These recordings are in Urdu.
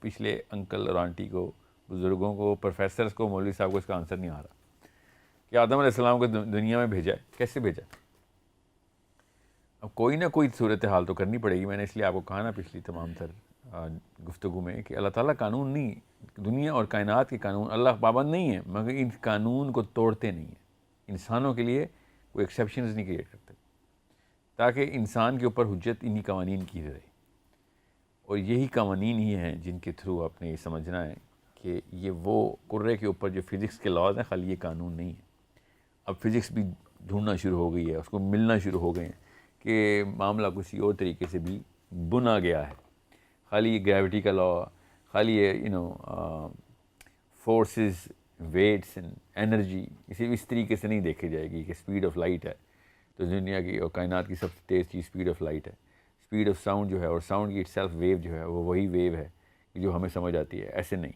پچھلے انکل اور آنٹی کو، بزرگوں کو، پروفیسرز کو، مولوی صاحب کو اس کا آنسر نہیں آ رہا کہ آدم علیہ السلام کو دنیا میں بھیجا ہے، کیسے بھیجا؟ اب کوئی نہ کوئی صورتحال تو کرنی پڑے گی. میں نے اس لیے آپ کو کہا نا پچھلی تمام تر گفتگو میں کہ اللہ تعالیٰ قانون نہیں، دنیا اور کائنات کے قانون اللہ پابند نہیں ہے، مگر ان قانون کو توڑتے نہیں ہیں. انسانوں کے لیے کوئی ایکسیپشنز نہیں کریٹ کرتے تاکہ انسان کے اوپر حجت انہی قوانین کی رہے. اور یہی قوانین ہی ہیں جن کے تھرو آپ نے یہ سمجھنا ہے کہ یہ وہ کرے کے اوپر جو فزکس کے لاز ہیں، خالی یہ قانون نہیں ہے. اب فزکس بھی ڈھونڈنا شروع ہو گئی ہے، اس کو ملنا شروع ہو گئے ہیں کہ معاملہ کسی اور طریقے سے بھی بنا گیا ہے. خالی یہ گریوٹی کا لا، خالی یہ فورسز، ویٹس اینڈ انرجی اس طریقے سے نہیں دیکھی جائے گی کہ اسپیڈ آف لائٹ ہے تو دنیا کی اور کائنات کی سب سے تیز چیز اسپیڈ آف لائٹ ہے. اسپیڈ آف ساؤنڈ جو ہے، اور ساؤنڈ کی اٹ سیلف ویو جو ہے، وہ وہی ویو ہے جو ہمیں سمجھ آتی ہے. ایسے نہیں.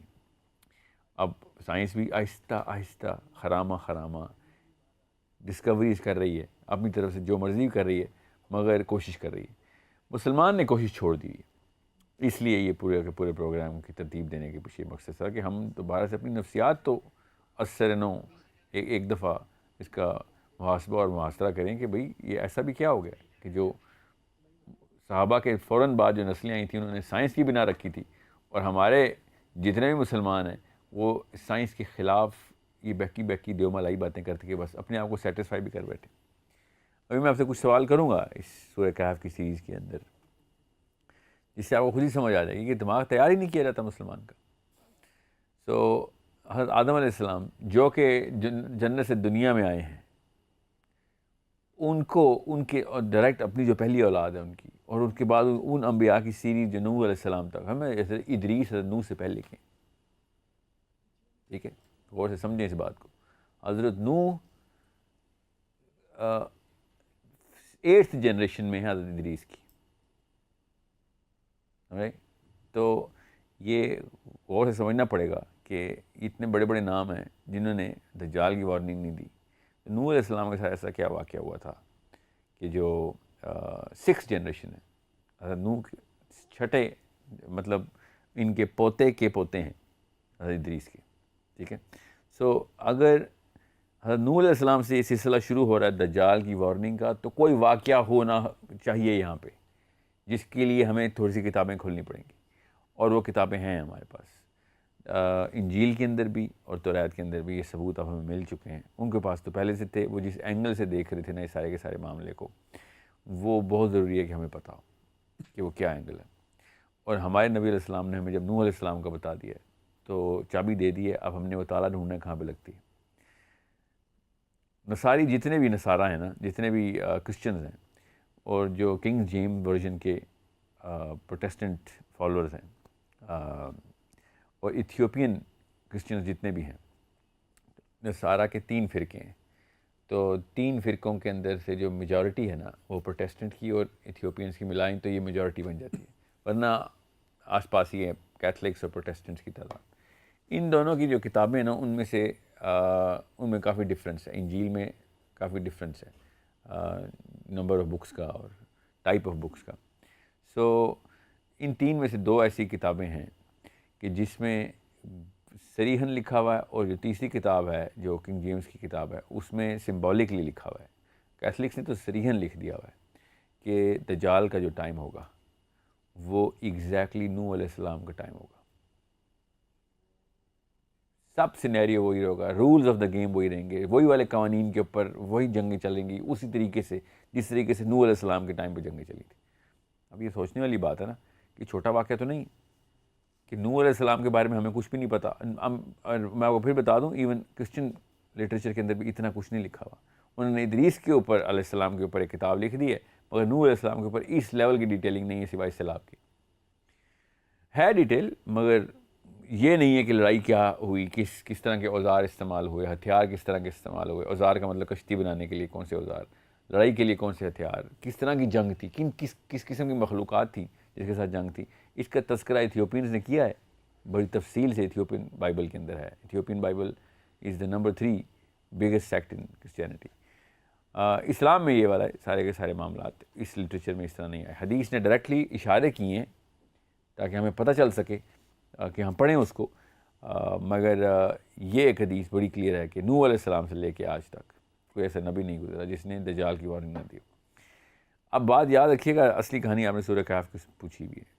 اب سائنس بھی آہستہ آہستہ خرامہ ڈسکوریز کر رہی ہے، اپنی طرف سے جو مرضی کر رہی ہے، مگر کوشش کر رہی ہے. مسلمان نے کوشش چھوڑ دی. اس لیے یہ پورے کے پورے پروگرام کی ترتیب دینے کے پیچھے مقصد تھا کہ ہم دوبارہ سے اپنی نفسیات تو اثر نو ایک دفعہ اس کا محاسبہ اور محاصرہ کریں کہ بھئی یہ ایسا بھی کیا ہو گیا کہ جو صحابہ کے فوراً بعد جو نسلیں آئی تھیں انہوں نے سائنس کی بنا رکھی تھی، اور ہمارے جتنے بھی مسلمان ہیں وہ سائنس کے خلاف یہ بہکی دیومالائی باتیں کرتے کہ بس اپنے آپ کو سیٹسفائی بھی کر بیٹھے. ابھی میں آپ سے کچھ سوال کروں گا اس سورہ کہف کی سیریز کے اندر، جس سے آپ کو خود ہی سمجھ آ جائے گی کہ دماغ تیار ہی نہیں کیا جاتا مسلمان کا. سو حضرت آدم علیہ السلام جو کہ جنت سے دنیا میں آئے ہیں، ان کو ان کے ڈائریکٹ اپنی جو پہلی اولاد ہے ان کی، اور ان کے بعد ان انبیاء کی سیریز جو نوح علیہ السلام تک، ہمیں جیسے ادریس حضرت نوح سے پہلے کے. ٹھیک ہے، غور سے سمجھیں اس بات کو. حضرت نوح 8th جنریشن میں ہے حضرت ادریس کی. تو یہ غور سے سمجھنا پڑے گا کہ اتنے بڑے بڑے نام ہیں جنہوں نے دجال کی وارننگ نہیں دی. نوح علیہ السلام کے ساتھ ایسا کیا واقعہ ہوا تھا کہ جو 6th جنریشن ہے، حضرت نوح کے چھٹے، مطلب ان کے پوتے کے پوتے ہیں حضرت ادریس کے. ٹھیک ہے. سو اگر حضرت نوح علیہ السلام سے یہ سلسلہ شروع ہو رہا ہے دجال کی وارننگ کا، تو کوئی واقعہ ہونا چاہیے یہاں پہ جس کے لیے ہمیں تھوڑی سی کتابیں کھولنی پڑیں گی، اور وہ کتابیں ہیں ہمارے پاس. انجیل کے اندر بھی اور توریت کے اندر بھی یہ ثبوت اب ہمیں مل چکے ہیں. ان کے پاس تو پہلے سے تھے. وہ جس اینگل سے دیکھ رہے تھے نا یہ سارے کے سارے معاملے کو، وہ بہت ضروری ہے کہ ہمیں پتہ ہو کہ وہ کیا اینگل ہے. اور ہمارے نبی علیہ السلام نے ہمیں جب نوح علیہ السلام کا بتا دیا ہے تو چابی دے دی ہے. اب ہم نے وہ تالا ڈھونڈنا کہاں پہ لگتی ہے. نصاری جتنے بھی نصارہ ہیں نا، جتنے بھی کرسچنز ہیں، اور جو کنگ جیم ورژن کے پروٹیسٹنٹ فالورز ہیں، اور ایتھیوپین کرسچنز جتنے بھی ہیں، نصارہ کے 3 فرقے ہیں. تو 3 فرقوں کے اندر سے جو میجورٹی ہے نا وہ پروٹیسٹنٹ کی اور ایتھیوپینس کی ملائیں تو یہ میجورٹی بن جاتی ہے، ورنہ آس پاس ہی ہے کیتھلکس اور پروٹیسٹنٹس کی تعداد. ان دونوں کی جو کتابیں ہیں نا ان میں سے ان میں کافی ڈفرینس ہے. انجیل میں کافی ڈفرینس ہے نمبر آف بکس کا اور ٹائپ آف بکس کا. سو ان 3 میں سے 2 ایسی کتابیں ہیں کہ جس میں صریحاً لکھا ہوا ہے، اور جو تیسری کتاب ہے جو کنگ جیمز کی کتاب ہے اس میں سمبولکلی لکھا ہوا ہے. کیتھلکس نے تو صریحاً لکھ دیا ہوا ہے کہ دجال کا جو ٹائم ہوگا وہ ایگزیکٹلی نوح علیہ السلام کا ٹائم ہوگا. سب سینیریو وہی ہوگا، رولز آف دا گیم وہی رہیں گے، وہی والے قوانین کے اوپر وہی جنگیں چلیں گی اسی طریقے سے جس طریقے سے نوح علیہ السلام کے ٹائم پہ جنگیں چلی تھیں. اب یہ سوچنے والی بات ہے نا کہ چھوٹا واقعہ تو نہیں کہ نوح علیہ السلام کے بارے میں ہمیں کچھ بھی نہیں پتہ. میں آپ کو پھر بتا دوں، ایون کرسچن لٹریچر کے اندر بھی اتنا کچھ نہیں لکھا ہوا. انہوں نے ادریس کے اوپر علیہ السلام کے اوپر ایک کتاب لکھ دی ہے، مگر نوح علیہ السلام کے اوپر اس لیول کی ڈیٹیلنگ نہیں ہے سوائے سیلاب کی. ہے ڈیٹیل، مگر یہ نہیں ہے کہ لڑائی کیا ہوئی، کس طرح کے اوزار استعمال ہوئے، ہتھیار کس طرح کے استعمال ہوئے. اوزار کا مطلب کشتی بنانے کے لیے کون سے اوزار، لڑائی کے لیے کون سے ہتھیار، کس طرح کی جنگ تھی، کس قسم کی مخلوقات تھیں جس کے ساتھ جنگ تھی. اس کا تذکرہ ایتھیوپینز نے کیا ہے بڑی تفصیل سے. ایتھیوپین بائبل کے اندر ہے. Ethiopian Bible is the number 3 biggest sect in Christianity. اسلام میں یہ والا سارے کے سارے معاملات اس لٹریچر میں اس طرح نہیں آئے. حدیث نے ڈائریکٹلی اشارے کیے ہیں تاکہ ہمیں پتہ چل سکے کہ ہم پڑھیں اس کو، مگر یہ ایک حدیث بڑی کلیئر ہے کہ نوح علیہ السلام سے لے کے آج تک کوئی ایسا نبی نہیں گزرا جس نے دجال کی وارننگ نہ دی۔ اب بات یاد رکھیے گا، اصلی کہانی آپ نے سورہ کہف کی پوچھی بھی ہے،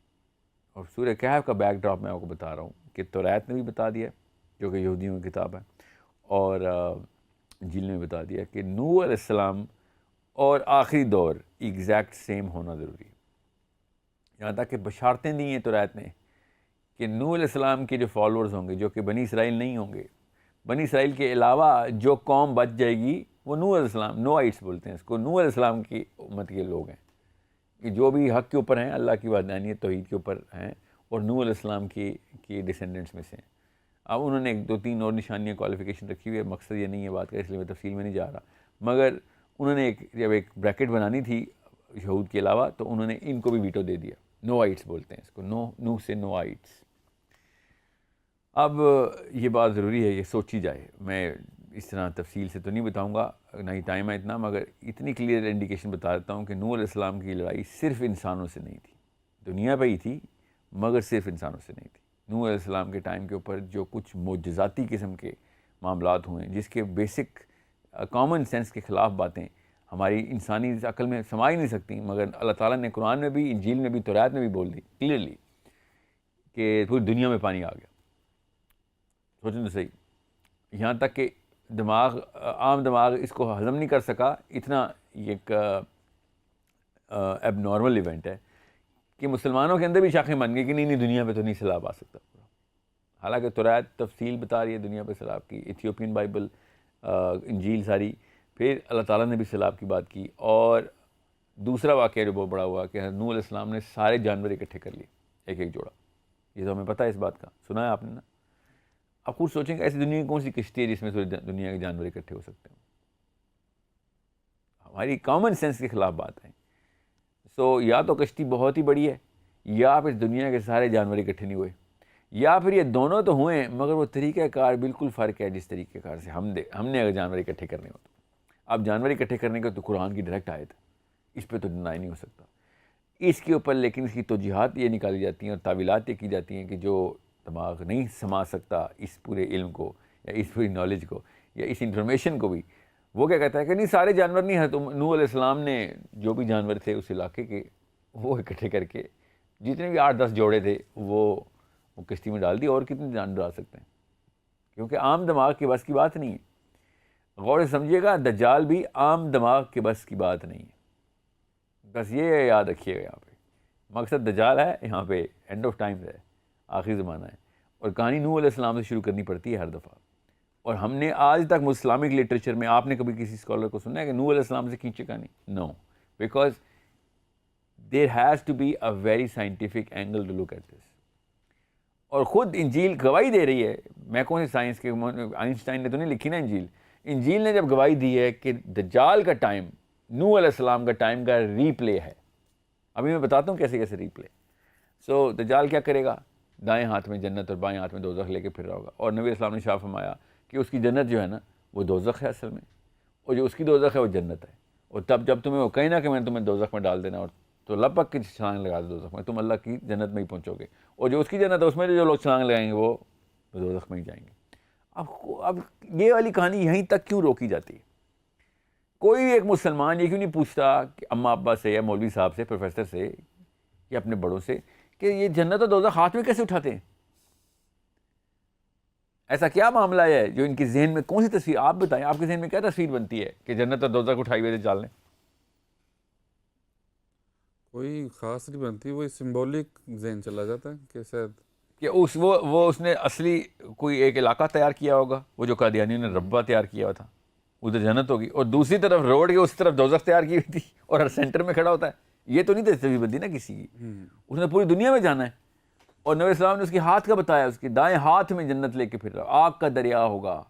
اور سورہ کہف کا بیک ڈراپ میں آپ کو بتا رہا ہوں کہ توریت نے بھی بتا دیا جو کہ یہودیوں کی کتاب ہے، اور انجیل نے بھی بتا دیا کہ نوح علیہ السلام اور آخری دور ایگزیکٹ سیم ہونا ضروری ہے۔ یہاں تک کہ بشارتیں دی ہیں توریت نے کہ نوح علیہ السلام کے جو فالورز ہوں گے جو کہ بنی اسرائیل نہیں ہوں گے، بنی اسرائیل کے علاوہ جو قوم بچ جائے گی وہ نوح علیہ السلام، نوائٹس بولتے ہیں اس کو، نوح علیہ السلام کی امت کے لوگ ہیں کہ جو بھی حق کے اوپر ہیں، اللہ کی وحدانیت توحید کے اوپر ہیں، اور نوح علیہ السلام کی ڈسینڈنٹس میں سے ہیں۔ اب انہوں نے 2-3 اور نشانیاں کوالیفیکیشن رکھی ہوئی ہے، مقصد یہ نہیں ہے بات کا، اس لیے میں تفصیل میں نہیں جا رہا، مگر انہوں نے جب ایک بریکٹ بنانی تھی یہود کے علاوہ تو انہوں نے ان کو بھی ویٹو دے دیا، نوائٹس بولتے ہیں اس کو، نوح سے نوائٹس۔ اب یہ بات ضروری ہے یہ سوچی جائے، میں اس طرح تفصیل سے تو نہیں بتاؤں گا، نہ ہی ٹائم ہے اتنا، مگر اتنی کلیئر انڈیکیشن بتا دیتا ہوں کہ نوح علیہ السلام کی لڑائی صرف انسانوں سے نہیں تھی، دنیا پہ ہی تھی مگر صرف انسانوں سے نہیں تھی۔ نوح علیہ السلام کے ٹائم کے اوپر جو کچھ معجزاتی قسم کے معاملات ہوئے ہیں جس کے بیسک کامن سینس کے خلاف باتیں ہماری انسانی عقل میں سما ہی نہیں سکتی، مگر اللہ تعالیٰ نے قرآن میں بھی، انجیل میں بھی، توریت میں بھی بول دی کلیئرلی کہ پوری دنیا میں پانی آ گیا۔ سوچیں تو صحیح، یہاں تک کہ عام دماغ اس کو ہضم نہیں کر سکا، اتنا ایک ایب نارمل ایونٹ ہے کہ مسلمانوں کے اندر بھی شاخیں بن گئی کہ نہیں دنیا پہ تو نہیں سیلاب آ سکتا، حالانکہ توریت تفصیل بتا رہی ہے دنیا پہ سیلاب کی، ایتھیوپین بائبل، انجیل ساری، پھر اللہ تعالیٰ نے بھی سیلاب کی بات کی۔ اور دوسرا واقعہ جو بہت بڑا ہوا کہ نوح علیہ السلام نے سارے جانور اکٹھے کر لیے، ایک ایک جوڑا، یہ تو ہمیں پتہ ہے اس بات کا، سنا ہے آپ نے نا؟ آپ خود سوچیں کہ ایسی دنیا کی کون سی کشتی ہے جس میں دنیا کے جانور اکٹھے ہو سکتے ہیں؟ ہماری کامن سینس کے خلاف بات ہے۔ سو یا تو کشتی بہت ہی بڑی ہے، یا پھر دنیا کے سارے جانور اکٹھے نہیں ہوئے، یا پھر یہ دونوں تو ہوئے ہیں مگر وہ طریقہ کار بالکل فرق ہے جس طریقہ کار سے ہم نے اگر جانور اکٹھے کرنے ہو تو۔ اب جانور اکٹھے کرنے کا تو قرآن کی ڈائریکٹ آیت ہے، اس پہ تو ڈینائی نہیں ہو سکتا، اس کے اوپر لیکن اس کی توجیحات یہ نکالی جاتی ہیں اور تعویلات یہ کی جاتی ہیں کہ جو دماغ نہیں سما سکتا اس پورے علم کو یا اس پوری نالج کو یا اس انفارمیشن کو بھی، وہ کیا کہتا ہے کہ نہیں سارے جانور نہیں ہیں، تو نوح علیہ السلام نے جو بھی جانور تھے اس علاقے کے وہ اکٹھے کر کے جتنے بھی 8-10 جوڑے تھے وہ کشتی میں ڈال دی، اور کتنے جان ڈال سکتے ہیں، کیونکہ عام دماغ کے بس کی بات نہیں ہے۔ غور سے سمجھیے گا، دجال بھی عام دماغ کے بس کی بات نہیں ہے، بس یہ یاد رکھیے گا یہاں پہ مقصد دجال ہے، یہاں پہ اینڈ آف ٹائم ہے، آخری زمانہ ہے، اور کہانی نوح علیہ السلام سے شروع کرنی پڑتی ہے ہر دفعہ۔ اور ہم نے آج تک اسلامک لٹریچر میں آپ نے کبھی کسی اسکالر کو سنا ہے کہ نوح علیہ السلام سے کھینچے کہانی؟ No, because there has to be a very scientific angle to look at this. اور خود انجیل گواہی دے رہی ہے، میں کون سی سائنس کے، آئنسٹائن نے تو نہیں لکھی نا انجیل، انجیل نے جب گواہی دی ہے کہ دجال کا ٹائم نوح علیہ السلام کا ٹائم کا ری پلے ہے۔ ابھی میں بتاتا ہوں کیسے کیسے ری پلے۔ سو دجال کیا کرے گا؟ دائیں ہاتھ میں جنت اور بائیں ہاتھ میں دوزخ لے کے پھر رہا ہوگا، اور نبی اسلام نے شاہ فرمایا کہ اس کی جنت جو ہے نا وہ دوزخ ہے اصل میں، اور جو اس کی دوزخ ہے وہ جنت ہے، اور تب جب تمہیں وہ کہیں نہ کہ میں نے تمہیں دوزخ میں ڈال دینا، اور تو لپک کی چھلانگ لگا دو دوزخ میں، تم اللہ کی جنت میں ہی پہنچو گے، اور جو اس کی جنت ہے اس میں جو لوگ چھلانگ لگائیں گے وہ دوزخ میں ہی جائیں گے۔ اب یہ والی کہانی یہیں تک کیوں روکی جاتی ہے؟ کوئی بھی ایک مسلمان یہ کیوں نہیں پوچھتا کہ اماں ابا سے یا مولوی صاحب سے، پروفیسر سے یا اپنے بڑوں سے کہ یہ جنت اور دوزخ ہاتھ میں کیسے اٹھاتے ہیں؟ ایسا کیا معاملہ ہے جو ان کے ذہن میں، کون سی تصویر آپ بتائیں، آپ کے ذہن میں کیا تصویر بنتی ہے کہ جنت اور دوزخ اٹھائی ہوئے تھے چال نے؟ کوئی خاص نہیں بنتی، وہی سمبولک ذہن چلا جاتا ہے کہ شاید کہ اس نے اصلی کوئی ایک علاقہ تیار کیا ہوگا، وہ جو قادیانیوں نے ربہ تیار کیا ہوا تھا، ادھر جنت ہوگی، اور دوسری طرف روڈ کے اس طرف دوزخ تیار کی ہوئی تھی اور ہر سینٹر میں کھڑا ہوتا ہے۔ یہ تو نہیں تصویر بنتی نا کسی کی، اس نے پوری دنیا میں جانا ہے، اور نبی السلام نے اس کے ہاتھ کا بتایا، اس کے دائیں ہاتھ میں جنت لے کے پھر رہا، آگ کا دریا ہوگا،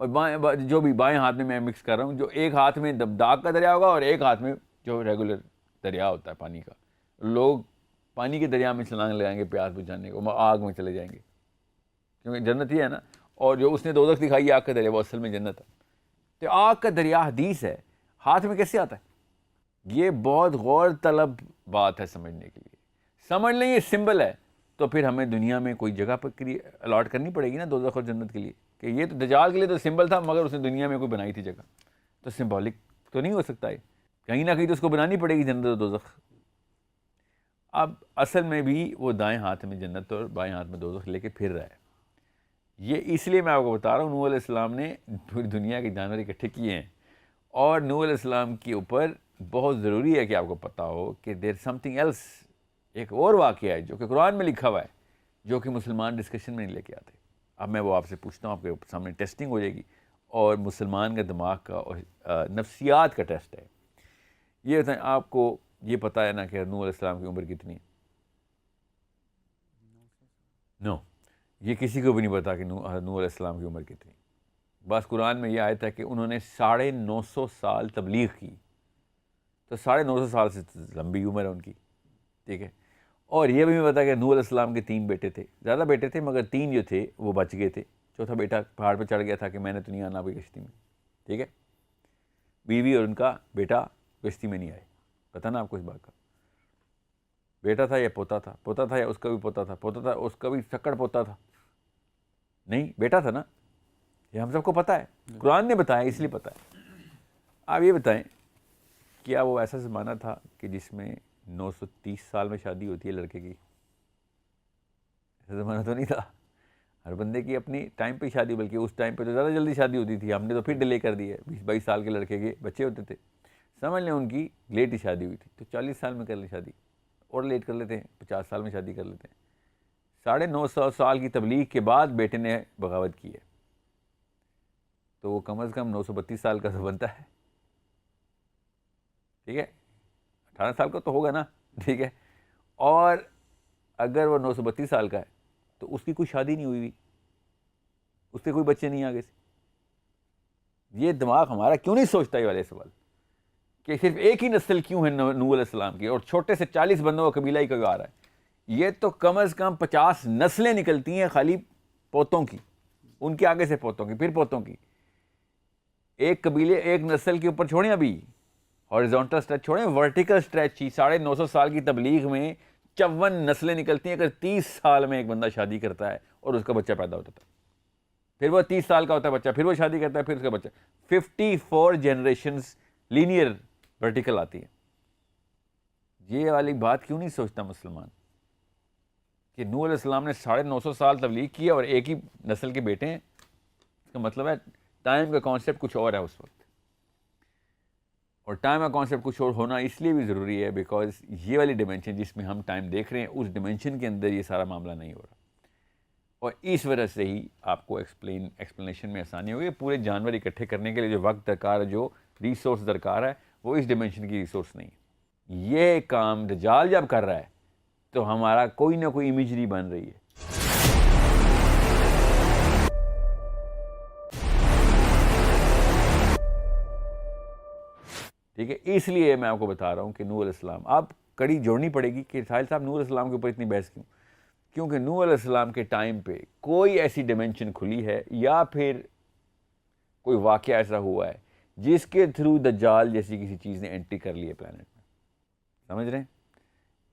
اور بائیں جو بھی بائیں ہاتھ میں مکس کر رہا ہوں، جو ایک ہاتھ میں داغ کا دریا ہوگا اور ایک ہاتھ میں جو ریگولر دریا ہوتا ہے پانی کا، لوگ پانی کے دریا میں چھلانگ لگائیں گے پیاس بجھانے کو، آگ میں چلے جائیں گے، کیونکہ جنت یہ ہے نا، اور جو اس نے دوزخ دکھائی آگ کا دریا وہ اصل میں جنت ہے۔ تو آگ کا دریا حدیث ہے، ہاتھ میں کیسے آتا ہے؟ یہ بہت غور طلب بات ہے سمجھنے کے لیے، سمجھ لیں یہ سمبل ہے، تو پھر ہمیں دنیا میں کوئی جگہ پر الاٹ کرنی پڑے گی نا دوزخ اور جنت کے لیے، کہ یہ تو دجال کے لیے تو سمبل تھا، مگر اس نے دنیا میں کوئی بنائی تھی جگہ، تو سمبولک تو نہیں ہو سکتا ہے، کہیں نہ کہیں تو اس کو بنانی پڑے گی جنت اور دوزخ۔ اب اصل میں بھی وہ دائیں ہاتھ میں جنت اور بائیں ہاتھ میں دوزخ لے کے پھر رہا ہے۔ یہ اس لیے میں آپ کو بتا رہا ہوں، نوح علیہ السلام نے پوری دنیا کے جانور اکٹھے کیے ہیں، اور نوح علیہ السلام کے اوپر بہت ضروری ہے کہ آپ کو پتہ ہو کہ دیر سم تھنگ ایلس، ایک اور واقعہ ہے جو کہ قرآن میں لکھا ہوا ہے، جو کہ مسلمان ڈسکشن میں نہیں لے کے آتے۔ اب میں وہ آپ سے پوچھتا ہوں، آپ کے سامنے ٹیسٹنگ ہو جائے گی، اور مسلمان کا دماغ کا اور نفسیات کا ٹیسٹ ہے۔ یہ بتائیں، آپ کو یہ پتہ ہے نا کہ نوح علیہ السلام کی عمر کتنی ہے؟ نو، یہ کسی کو بھی نہیں پتا کہ نوح علیہ السلام کی عمر کتنی۔ بس قرآن میں یہ آیت ہے کہ انہوں نے 950 سال تبلیغ کی، تو 950 سال سے لمبی عمر ہے ان کی، ٹھیک ہے۔ اور یہ بھی نہیں پتا کہ نوح علیہ السلام کے 3 بیٹے تھے، زیادہ بیٹے تھے مگر 3 جو تھے وہ بچ گئے تھے، چوتھا بیٹا پہاڑ پہ چڑھ گیا تھا کہ میں نے تو نہیں آنا کوئی کشتی میں، ٹھیک ہے۔ بیوی اور ان کا بیٹا کشتی میں نہیں آئے، پتہ نا آپ کو اس بات کا؟ بیٹا تھا یا پوتا تھا؟ پوتا تھا یا اس کا بھی پوتا تھا؟ پوتا تھا، اس کا بھی سکڑ پوتا تھا؟ نہیں، بیٹا تھا نا، یہ ہم سب کو پتہ ہے، قرآن نے بتایا اس لیے پتہ ہے۔ آپ یہ بتائیں، کیا وہ ایسا زمانہ تھا کہ جس میں 930 سال میں شادی ہوتی ہے لڑکے کی؟ ایسا زمانہ تو نہیں تھا، ہر بندے کی اپنی ٹائم پہ شادی، بلکہ اس ٹائم پہ تو زیادہ جلدی شادی ہوتی تھی، ہم نے تو پھر ڈیلے کر دی ہے، 20-22 سال کے لڑکے کے بچے ہوتے تھے، سمجھ لیں ان کی لیٹ ہی شادی ہوئی تھی، تو 40 سال میں کر لیں شادی، اور لیٹ کر لیتے ہیں، 50 سال میں شادی کر لیتے ہیں۔ 950 سال کی تبلیغ کے بعد بیٹے نے بغاوت کی ہے، تو وہ کم از کم 932 سال کا تو بنتا ہے، ٹھیک ہے، 18 سال کا تو ہوگا نا، ٹھیک ہے۔ اور اگر وہ 932 سال کا ہے تو اس کی کوئی شادی نہیں ہوئی، اس کے کوئی بچے نہیں آگے سے۔ یہ دماغ ہمارا کیوں نہیں سوچتا یہ والے سوال کہ صرف ایک ہی نسل کیوں ہے نوح علیہ السلام کی، اور چھوٹے سے 40 بندوں کا قبیلہ ہی کیوں آ رہا ہے؟ یہ تو کم از کم 50 نسلیں نکلتی ہیں خالی پوتوں کی، ان کے آگے سے پوتوں کی، پھر پوتوں کی۔ ایک قبیلے، ایک نسل کے اوپر چھوڑیں، ابھی ہاریزونٹل اسٹریچ چھوڑیں، ورٹیکل اسٹریچ ہی 950 سال کی تبلیغ میں 54 نسلیں نکلتی ہیں۔ اگر 30 سال میں ایک بندہ شادی کرتا ہے اور اس کا بچہ پیدا ہوتا ہے، پھر وہ 30 سال کا ہوتا ہے بچہ، پھر وہ شادی کرتا ہے، پھر اس کا بچہ، 54 جنریشنز لینئر ورٹیکل آتی ہے۔ یہ والی بات کیوں نہیں سوچتا مسلمان کہ نوح علیہ السلام نے 950 سال تبلیغ کی اور ایک ہی نسل کے بیٹے ہیں؟ اس کا مطلب ہے ٹائم کا کانسیپٹ کچھ اور ہے اس وقت، اور ٹائم کا کانسیپٹ کچھ اور ہونا اس لیے بھی ضروری ہے بیکاز یہ والی ڈیمینشن جس میں ہم ٹائم دیکھ رہے ہیں، اس ڈیمینشن کے اندر یہ سارا معاملہ نہیں ہو رہا، اور اس وجہ سے ہی آپ کو ایکسپلینیشن میں آسانی ہوگی۔ پورے جانور اکٹھے کرنے کے لیے جو وقت درکار ہے، جو ریسورس درکار ہے، وہ اس ڈیمینشن کی ریسورس نہیں ہے۔ یہ کام دجال جب کر رہا ہے تو ہمارا کوئی نہ کوئی امیجری بن رہی ہے۔ ٹھیک ہے، اس لیے میں آپ کو بتا رہا ہوں کہ نوح علیہ السلام، آپ کڑی جوڑنی پڑے گی کہ ساحل صاحب نوح علیہ السلام کے اوپر اتنی بحث کیوں؟ کیونکہ نوح علیہ السلام کے ٹائم پہ کوئی ایسی ڈیمینشن کھلی ہے، یا پھر کوئی واقعہ ایسا ہوا ہے جس کے تھرو دجال جیسی کسی چیز نے انٹری کر لی ہے پلانٹ میں، سمجھ رہے ہیں؟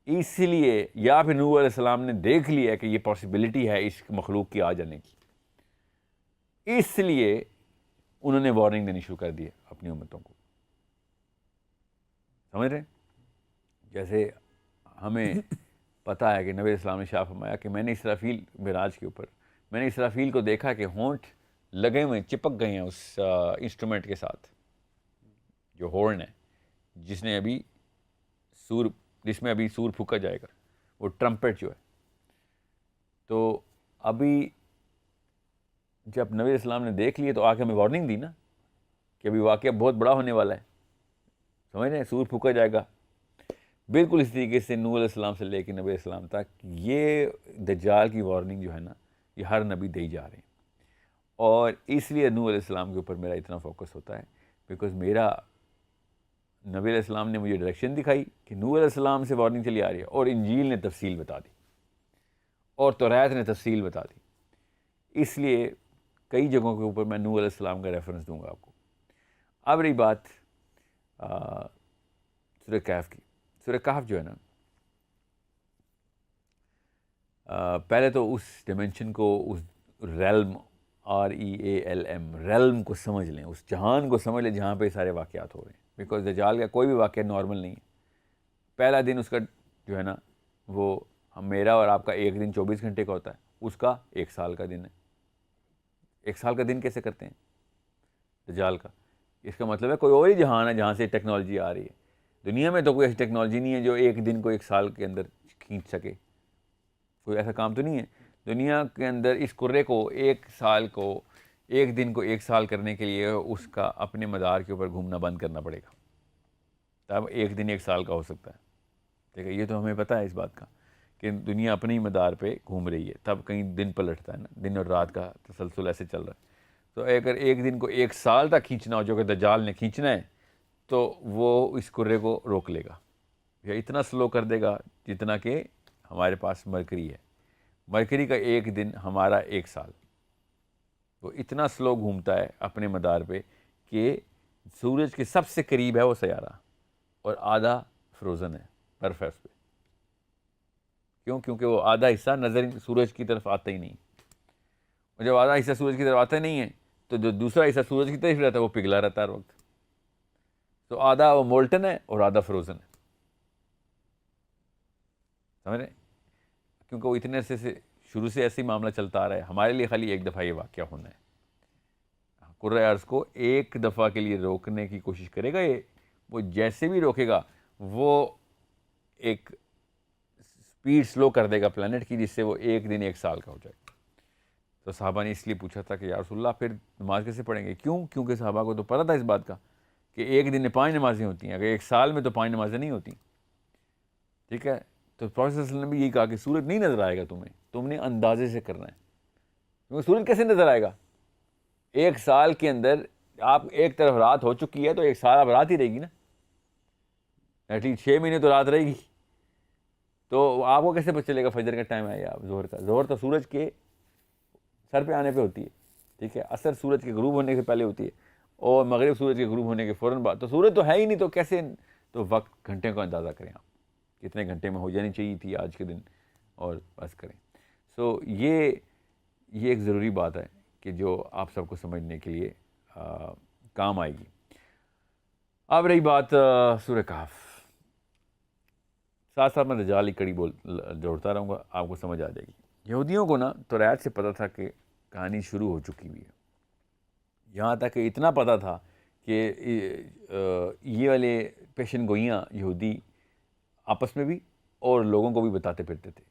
اس لیے یا پھر نوح علیہ السلام نے دیکھ لیا کہ یہ پاسبلٹی ہے اس مخلوق کی آ جانے کی، اس لیے انہوں نے وارننگ دینی شروع کر دی ہے اپنی امتوں کو، سمجھ رہے ہیں؟ جیسے ہمیں پتہ ہے کہ نبی اسلام نے شاہ فرمایا کہ میں نے اسرافیل معراج کے اوپر، میں نے اسرافیل کو دیکھا کہ ہونٹ لگے ہوئے چپک گئے ہیں اس انسٹرومنٹ کے ساتھ، جو ہورن ہے جس میں ابھی سور پھونکا جائے گا، وہ ٹرمپٹ جو ہے۔ تو ابھی جب نبی اسلام نے دیکھ لیے تو آ کے ہمیں وارننگ دی نا کہ ابھی واقعہ بہت بڑا ہونے والا ہے، سمجھ رہے ہیں؟ سور پھونکا جائے گا۔ بالکل اس طریقے سے نوح علیہ السلام سے لے کے نبی السلام تک یہ دجال کی وارننگ جو ہے نا، یہ ہر نبی دے جا رہے ہیں، اور اس لیے نوح علیہ السلام کے اوپر میرا اتنا فوکس ہوتا ہے بیکاز میرا نبی علیہ السلام نے مجھے ڈائریکشن دکھائی کہ نوح علیہ السلام سے وارننگ چلی آ رہی ہے، اور انجیل نے تفصیل بتا دی، اور توریت نے تفصیل بتا دی۔ اس لیے کئی جگہوں کے اوپر میں نوح علیہ السلام کا ریفرنس دوں گا آپ کو۔ اب رہی بات سورہ کہف کی۔ سورہ کہف جو ہے نا، پہلے تو اس ڈیمینشن کو، اس ریلم REALM ریلم کو سمجھ لیں، اس جہان کو سمجھ لیں جہاں پہ سارے واقعات ہو رہے ہیں، بیکاز دجال کا کوئی بھی واقعہ نارمل نہیں ہے. پہلا دن اس کا جو ہے نا وہ میرا اور آپ کا ایک دن 24 گھنٹے کا ہوتا ہے، اس کا 1 سال کا دن ہے. 1 سال کا دن کیسے کرتے ہیں دجال کا؟ اس کا مطلب ہے کوئی اور ہی جہان ہے جہاں سے ٹیکنالوجی آ رہی ہے. دنیا میں تو کوئی ایسی ٹیکنالوجی نہیں ہے جو ایک دن کو 1 سال کے اندر کھینچ سکے. کوئی ایسا کام تو نہیں ہے دنیا کے اندر. اس کرے کو 1 سال کو، ایک دن کو 1 سال کرنے کے لیے اس کا اپنے مدار کے اوپر گھومنا بند کرنا پڑے گا، تب ایک دن 1 سال کا ہو سکتا ہے. ٹھیک ہے، یہ تو ہمیں پتہ ہے اس بات کا کہ دنیا اپنے ہی مدار پہ گھوم رہی ہے، تب کہیں دن پلٹتا ہے نا، دن اور رات کا تسلسل ایسے چل رہا ہے. تو اگر ایک دن کو 1 سال تک کھینچنا ہو جو کہ دجال نے کھینچنا ہے، تو وہ اس کرے کو روک لے گا یا اتنا سلو کر دے گا جتنا کہ ہمارے پاس مرکری ہے. مرکری کا ایک دن ہمارا 1 سال. وہ اتنا سلو گھومتا ہے اپنے مدار پہ کہ سورج کے سب سے قریب ہے وہ سیارہ، اور آدھا فروزن ہے، برف ہے اس پہ. کیوں؟ کیونکہ وہ آدھا حصہ نظر سورج کی طرف آتا ہی نہیں، اور جب آدھا حصہ سورج کی طرف آتا نہیں ہے تو جو دوسرا حصہ سورج کی طرف رہتا ہے وہ پگھلا رہتا ہے ہر وقت. تو آدھا وہ مولٹن ہے اور آدھا فروزن ہے، سمجھ رہے؟ کیونکہ وہ اتنے عرصے سے شروع سے ایسے ہی معاملہ چلتا آ رہا ہے. ہمارے لیے خالی ایک دفعہ یہ واقعہ ہونا ہے. کرۂ ارض کو ایک دفعہ کے لیے روکنے کی کوشش کرے گا یہ. وہ جیسے بھی روکے گا وہ ایک سپیڈ سلو کر دے گا پلانٹ کی، جس سے وہ ایک دن 1 سال کا ہو جائے گا. تو صحابہ نے اس لیے پوچھا تھا کہ یا رسول اللہ پھر نماز کیسے پڑھیں گے؟ کیوں؟ کیونکہ صحابہ کو تو پتہ تھا اس بات کا کہ ایک دن میں 5 نمازیں ہوتی ہیں، اگر 1 سال میں تو 5 نمازیں نہیں ہوتی. ٹھیک ہے، تو پروفیسر صلی اللہ علیہ وسلم نے بھی یہی کہا کہ سورج نہیں نظر آئے گا تم نے اندازے سے کرنا ہے. کیونکہ سورج کیسے نظر آئے گا؟ 1 سال کے اندر آپ ایک طرف رات ہو چکی ہے تو 1 سال اب رات ہی رہے گی نا، ایٹ لیسٹ 6 مہینے تو رات رہے گی. تو آپ کو کیسے پتہ چلے گا فجر کا ٹائم ہے یا ظہر کا؟ ظہر تو سورج کے سر پہ آنے پہ ہوتی ہے. ٹھیک ہے، عصر سورج کے غروب ہونے سے پہلے ہوتی ہے، اور مغرب سورج کے غروب ہونے کے فوراً بعد. تو سورج تو ہے ہی نہیں، تو کیسے؟ تو وقت گھنٹے کا اندازہ کریں آپ کتنے گھنٹے میں ہو جانی چاہیے تھی آج کے دن، اور بس کریں. سو یہ ایک ضروری بات ہے کہ جو آپ سب کو سمجھنے کے لیے کام آئے گی. اب رہی بات سورہ کہف، ساتھ ساتھ میں دجال کی کڑی جوڑتا رہوں گا، آپ کو سمجھ آ جائے گی. یہودیوں کو نا توریت سے پتہ تھا کہ کہانی شروع ہو چکی ہوئی ہے. یہاں تک کہ اتنا پتہ تھا کہ یہ والے پیشن گوئیاں یہودی آپس میں بھی اور لوگوں کو بھی بتاتے پھرتے تھے.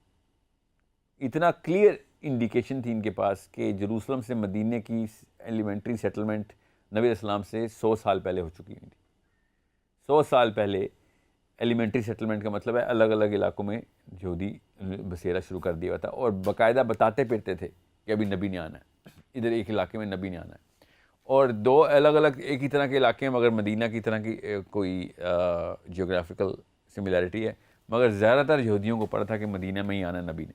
اتنا کلیئر انڈیکیشن تھی ان کے پاس کہ جروسلم سے مدینے کی ایلیمنٹری سیٹلمنٹ نبی علیہ السلام سے 100 سال پہلے ہو چکی ہوئی تھی. 100 سال پہلے ایلیمنٹری سیٹلمنٹ کا مطلب ہے الگ الگ علاقوں میں یہودی بسیرا شروع کر دیا تھا، اور باقاعدہ بتاتے پھرتے تھے کہ ابھی نبی نے آنا ہے، ادھر ایک علاقے میں نبی نے آنا ہے. اور 2 الگ الگ ایک ہی طرح کے علاقے ہیں، مگر مدینہ کی طرح کی کوئی جیوگرافیکل سملیرٹی ہے، مگر زیادہ تر یہودیوں کو پتہ تھا کہ مدینہ میں ہی آنا ہے نبی نے.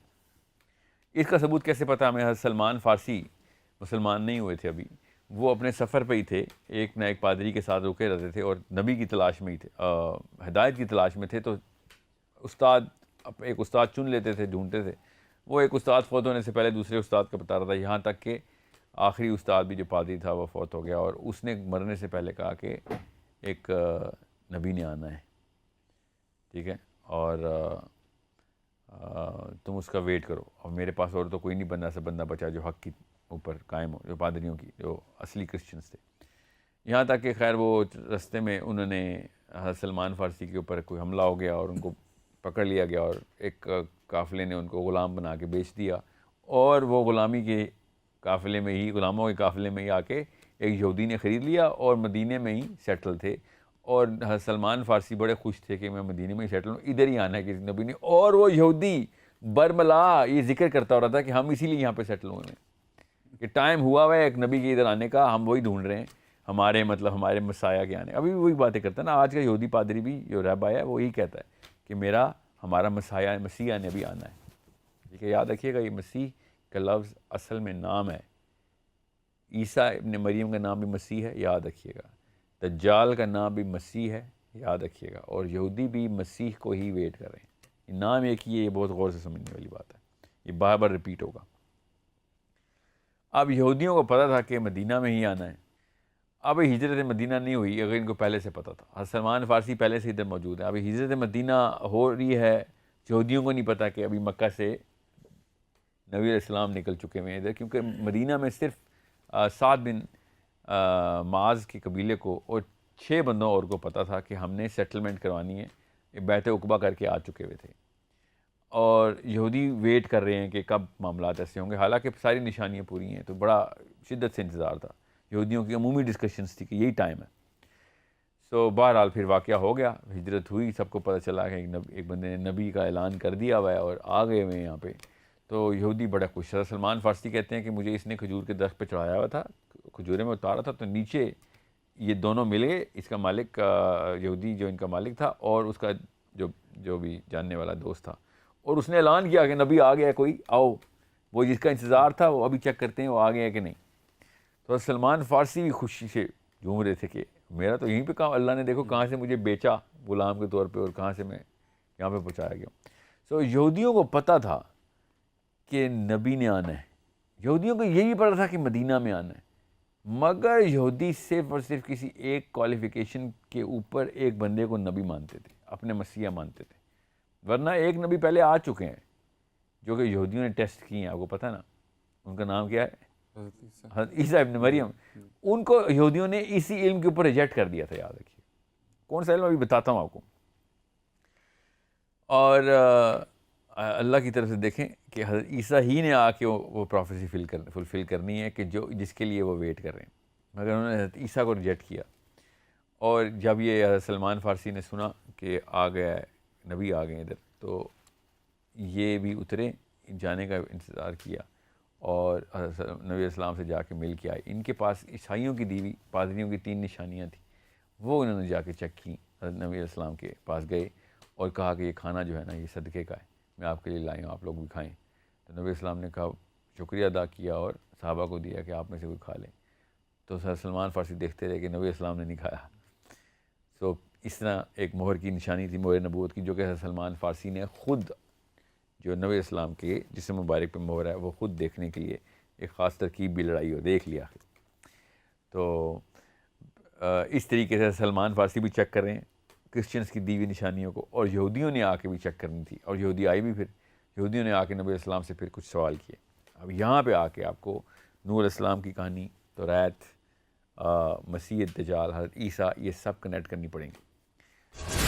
اس کا ثبوت کیسے پتہ ہمیں؟ حضرت سلمان فارسی مسلمان نہیں ہوئے تھے ابھی، وہ اپنے سفر پہ ہی تھے، ایک نہ ایک پادری کے ساتھ رکے رہتے تھے اور نبی کی تلاش میں ہی تھے، ہدایت کی تلاش میں تھے. تو ایک استاد چن لیتے تھے، ڈھونڈتے تھے. وہ ایک استاد فوت ہونے سے پہلے دوسرے استاد کا بتا رہا تھا، یہاں تک کہ آخری استاد بھی جو پادری تھا وہ فوت ہو گیا، اور اس نے مرنے سے پہلے کہا کہ ایک نبی نے آنا ہے. ٹھیک ہے، اور تم اس کا ویٹ کرو، اور میرے پاس اور تو کوئی نہیں بندہ سے بندہ بچا جو حق کی اوپر قائم ہو، جو پادریوں کی جو اصلی کرسچنس تھے. یہاں تک کہ خیر وہ رستے میں انہوں نے حضرت سلمان فارسی کے اوپر کوئی حملہ ہو گیا اور ان کو پکڑ لیا گیا، اور ایک قافلے نے ان کو غلام بنا کے بیچ دیا، اور وہ غلامی کے قافلے میں ہی، غلاموں کے قافلے میں ہی آ کے ایک یہودی نے خرید لیا اور مدینے میں ہی سیٹل تھے. اور حضرت سلمان فارسی بڑے خوش تھے کہ میں مدینے میں ہی سیٹل ہوں، ادھر ہی آنا ہے کسی نبی نے. اور وہ یہودی برملا یہ ذکر کرتا ہو رہا تھا کہ ہم اسی لیے یہاں پہ سیٹل ہوئے ہیں، کہ ٹائم ہوا ہوا ہے ایک نبی کے ادھر آنے کا، ہم وہی ڈھونڈ رہے ہیں، ہمارے مسایہ کے آنے. ابھی بھی وہی باتیں کرتا ہے نا آج کا یہودی پادری بھی، جو رہبا ہے، وہی کہتا ہے کہ ہمارا مسایہ مسیح نے بھی آنا ہے. ٹھیک ہے، یاد رکھیے گا یہ مسیح کا لفظ اصل میں نام ہے. عیسیٰ ابن مریم کا نام بھی مسیح ہے، یاد رکھیے گا. دجال کا نام بھی مسیح ہے، یاد رکھیے گا. اور یہودی بھی مسیح کو ہی ویٹ کر رہے ہیں. نام ایک ہی ہے، یہ بہت غور سے سمجھنے والی بات ہے. یہ بار بار ریپیٹ ہوگا. اب یہودیوں کو پتہ تھا کہ مدینہ میں ہی آنا ہے. اب ہجرت مدینہ نہیں ہوئی اگر ان کو پہلے سے پتہ تھا. حضرت سلمان فارسی پہلے سے ادھر موجود ہے. اب ہجرت مدینہ ہو رہی ہے, یہودیوں کو نہیں پتہ کہ ابھی مکہ سے نبی علیہ السلام نکل چکے ہوئے ہیں ادھر, کیونکہ مدینہ میں صرف سعد بن معاذ کے قبیلے کو اور 6 بندوں اور کو پتہ تھا کہ ہم نے سیٹلمنٹ کروانی ہے, بیعت عقبہ کر کے آ چکے ہوئے تھے, اور یہودی ویٹ کر رہے ہیں کہ کب معاملات ایسے ہوں گے. حالانکہ ساری نشانیاں پوری ہیں, تو بڑا شدت سے انتظار تھا. یہودیوں کی عمومی ڈسکشنز تھی کہ یہی ٹائم ہے. سو بہرحال پھر واقعہ ہو گیا, ہجرت ہوئی, سب کو پتہ چلا کہ ایک بندے نے نبی کا اعلان کر دیا ہوا ہے اور آ گئے ہوئے ہیں یہاں پہ. تو یہودی بڑا خوش تھا. سلمان فارسی کہتے ہیں کہ مجھے اس نے کھجور کے درخت پہ چڑھایا ہوا تھا, کھجورے میں اتارا تھا, تو نیچے یہ دونوں مل گئے, اس کا مالک یہودی جو ان کا مالک تھا اور اس کا جو بھی جاننے والا دوست تھا, اور اس نے اعلان کیا کہ نبی آ گیا ہے, کوئی آؤ. وہ جس کا انتظار تھا وہ ابھی چیک کرتے ہیں وہ آ گیا ہے کہ نہیں. تو سلمان فارسی بھی خوشی سے جھوم رہے تھے کہ میرا تو یہیں پہ کام, اللہ نے دیکھو کہاں سے مجھے بیچا غلام کے طور پہ اور کہاں سے میں یہاں پہ پہنچایا گیا. سو یہودیوں کو پتہ تھا کہ نبی نے آنا ہے, یہودیوں کو یہ بھی پتہ تھا کہ مدینہ میں آنا ہے, مگر یہودی صرف اور صرف کسی ایک کوالیفیکیشن کے اوپر ایک بندے کو نبی مانتے تھے, اپنے مسیح مانتے تھے. ورنہ ایک نبی پہلے آ چکے ہیں جو کہ یہودیوں نے ٹیسٹ کیے ہیں, آپ کو پتہ نا ان کا نام کیا ہے, حضرت عیسیٰ ابن مریم. ان کو یہودیوں نے اسی علم کے اوپر ریجیکٹ کر دیا تھا, یاد رکھیے. کون سا علم ابھی بتاتا ہوں آپ کو. اور اللہ کی طرف سے دیکھیں کہ حضرت عیسیٰ ہی نے آ کے وہ پروفیسی فلفل کرنی ہے کہ جس کے لیے وہ ویٹ کر رہے ہیں, مگر انہوں نے حضرت عیسیٰ کو ریجیکٹ کیا. اور جب یہ حضرت سلمان فارسی نے سنا کہ آ گیا ہے نبی, آ گئے ادھر, تو یہ بھی اترے, جانے کا انتظار کیا اور نبی علیہ السلام سے جا کے مل کے آئے. ان کے پاس عیسائیوں کی دیوی پادریوں کی 3 نشانیاں تھیں, وہ انہوں نے جا کے چیک کی. حضرت نبی علیہ السلام کے پاس گئے اور کہا کہ یہ کھانا جو ہے نا یہ صدقے کا ہے, میں آپ کے لیے لائی ہوں, آپ لوگ بھی کھائیں. تو نبی علیہ السلام نے کہا, شکریہ ادا کیا اور صحابہ کو دیا کہ آپ میں سے کوئی کھا لیں. تو حضرت سلمان فارسی دیکھتے رہے کہ نبی علیہ السلام نے نہیں کھایا. سو اس طرح ایک مہر کی نشانی تھی, مہر نبوت کی, جو کہ حضرت سلمان فارسی نے خود, جو نبی علیہ السلام کے جسم مبارک پہ مہر ہے, وہ خود دیکھنے کے لیے ایک خاص ترکیب بھی لڑائی اور دیکھ لیا. تو اس طریقے سے سلمان فارسی بھی چیک کر رہے ہیں کرسچنس کی دیوی نشانیوں کو, اور یہودیوں نے آ کے بھی چیک کرنی تھی, اور یہودی آئی بھی. پھر یہودیوں نے آ کے نبی علیہ السلام سے پھر کچھ سوال کیے. اب یہاں پہ آ کے آپ کو نوح علیہ السلام کی کہانی, توریت, مسیح دجال, حضرت عیسیٰ, یہ سب کنیکٹ کرنی پڑیں گی.